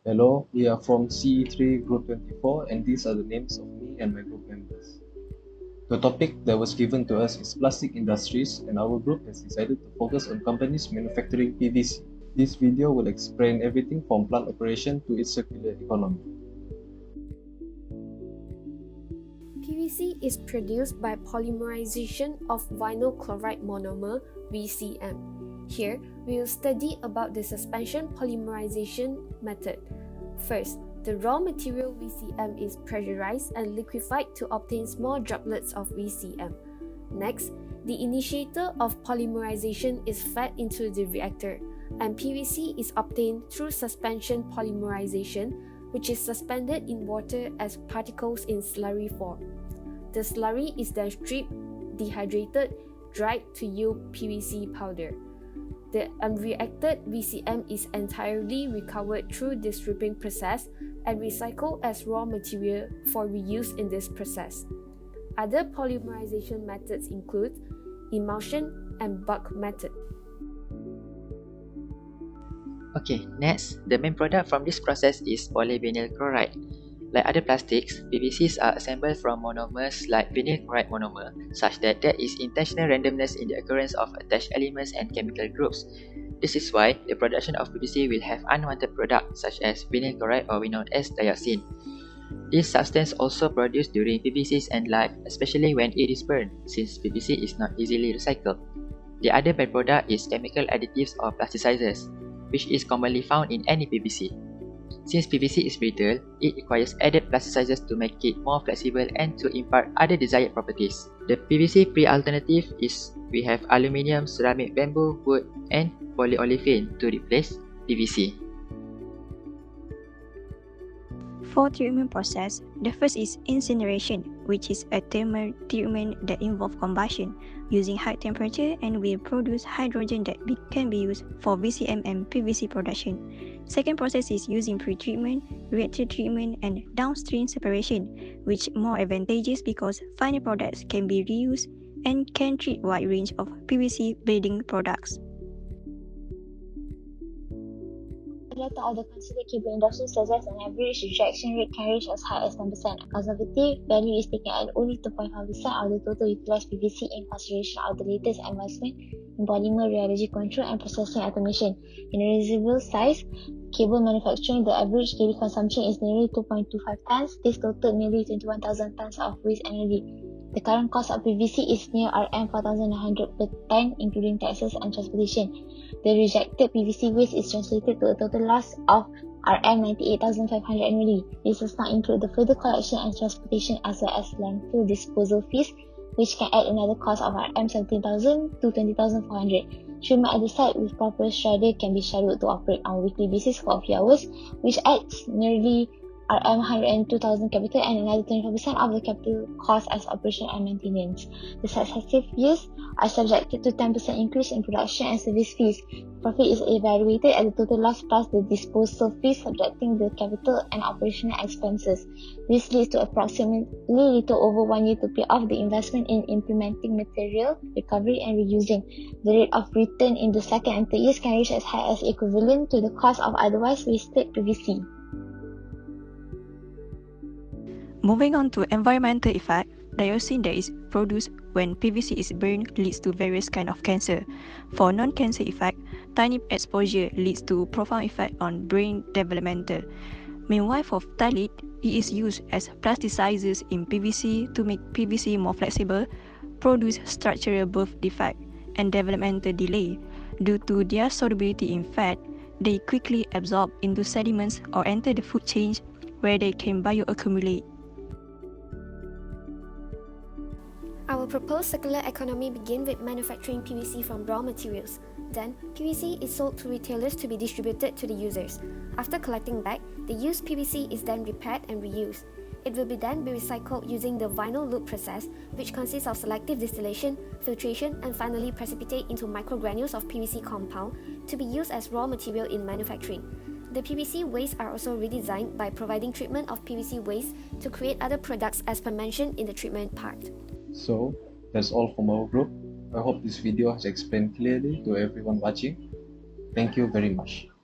Hello, we are from CE3 Group 24 and these are the names of me and my group members. The topic that was given to us is plastic industries and our group has decided to focus on companies manufacturing PVC. This video will explain everything from plant operation to its circular economy. PVC is produced by polymerization of vinyl chloride monomer VCM. Here, we will study about the suspension polymerization method. First, the raw material VCM is pressurized and liquefied to obtain small droplets of VCM. Next, the initiator of polymerization is fed into the reactor, and PVC is obtained through suspension polymerization, which is suspended in water as particles in slurry form. The slurry is then stripped, dehydrated, dried to yield PVC powder. The unreacted VCM is entirely recovered through the stripping process and recycled as raw material for reuse in this process. Other polymerization methods include emulsion and bulk method. Okay, next, the main product from this process is polyvinyl chloride. Like other plastics, PVCs are assembled from monomers like vinyl chloride monomer, such that there is intentional randomness in the occurrence of attached elements and chemical groups. This is why the production of PVC will have unwanted products such as vinyl chloride or we know as dioxin. This substance also produced during PVC's end life, especially when it is burned, since PVC is not easily recycled. The other byproduct is chemical additives or plasticizers, which is commonly found in any PVC. Since PVC is brittle, it requires added plasticizers to make it more flexible and to impart other desired properties. The PVC pre-alternative is we have aluminium, ceramic, bamboo, wood, and polyolefin to replace PVC. For treatment process, the first is incineration, which is a thermal treatment that involves combustion using high temperature and will produce hydrogen that can be used for VCM and PVC production. Second process is using pre-treatment, reactor treatment, and downstream separation, which more advantageous because final products can be reused and can treat wide range of PVC building products. Data of the considered cable industry suggests an average rejection rate can reach as high as 10%. A conservative value is taken at only 2.5% of the total utilized PVC in consideration of the latest advancement in polymer rheology control and processing automation. In a reasonable size cable manufacturing, the average daily consumption is nearly 2.25 tons. This totaled nearly 21,000 tons of waste annually. The current cost of PVC is near Rm 4,900 per ton, including taxes and transportation. The rejected PVC waste is translated to a total loss of Rm 98,500 annually. This does not include the further collection and transportation as well as landfill disposal fees, which can add another cost of Rm 17,000 to 20,400. Treatment at the site with proper shredder can be scheduled to operate on a weekly basis for a few hours, which adds nearly Rm 102,000 capital and another 25% of the capital cost as operation and maintenance. The successive years are subjected to 10% increase in production and service fees. Profit is evaluated at the total loss plus the disposal fees subjecting the capital and operational expenses. This leads to approximately little over 1 year to pay off the investment in implementing material recovery and reusing. The rate of return in the second and third years can reach as high as equivalent to the cost of otherwise wasted PVC. Moving on to environmental effect, dioxin that is produced when PVC is burned leads to various kinds of cancer. For non-cancer effect, tiny exposure leads to profound effect on brain developmental. Meanwhile, for phthalate, it is used as plasticizers in PVC to make PVC more flexible, produce structural birth defect, and developmental delay. Due to their solubility in fat, they quickly absorb into sediments or enter the food chain where they can bioaccumulate. Our proposed circular economy begins with manufacturing PVC from raw materials. Then, PVC is sold to retailers to be distributed to the users. After collecting back, the used PVC is then repaired and reused. It will then be recycled using the vinyl loop process, which consists of selective distillation, filtration, and finally precipitate into microgranules of PVC compound to be used as raw material in manufacturing. The PVC wastes are also redesigned by providing treatment of PVC waste to create other products as per mentioned in the treatment part. So, that's all from our group. I hope this video has explained clearly to everyone watching. Thank you very much.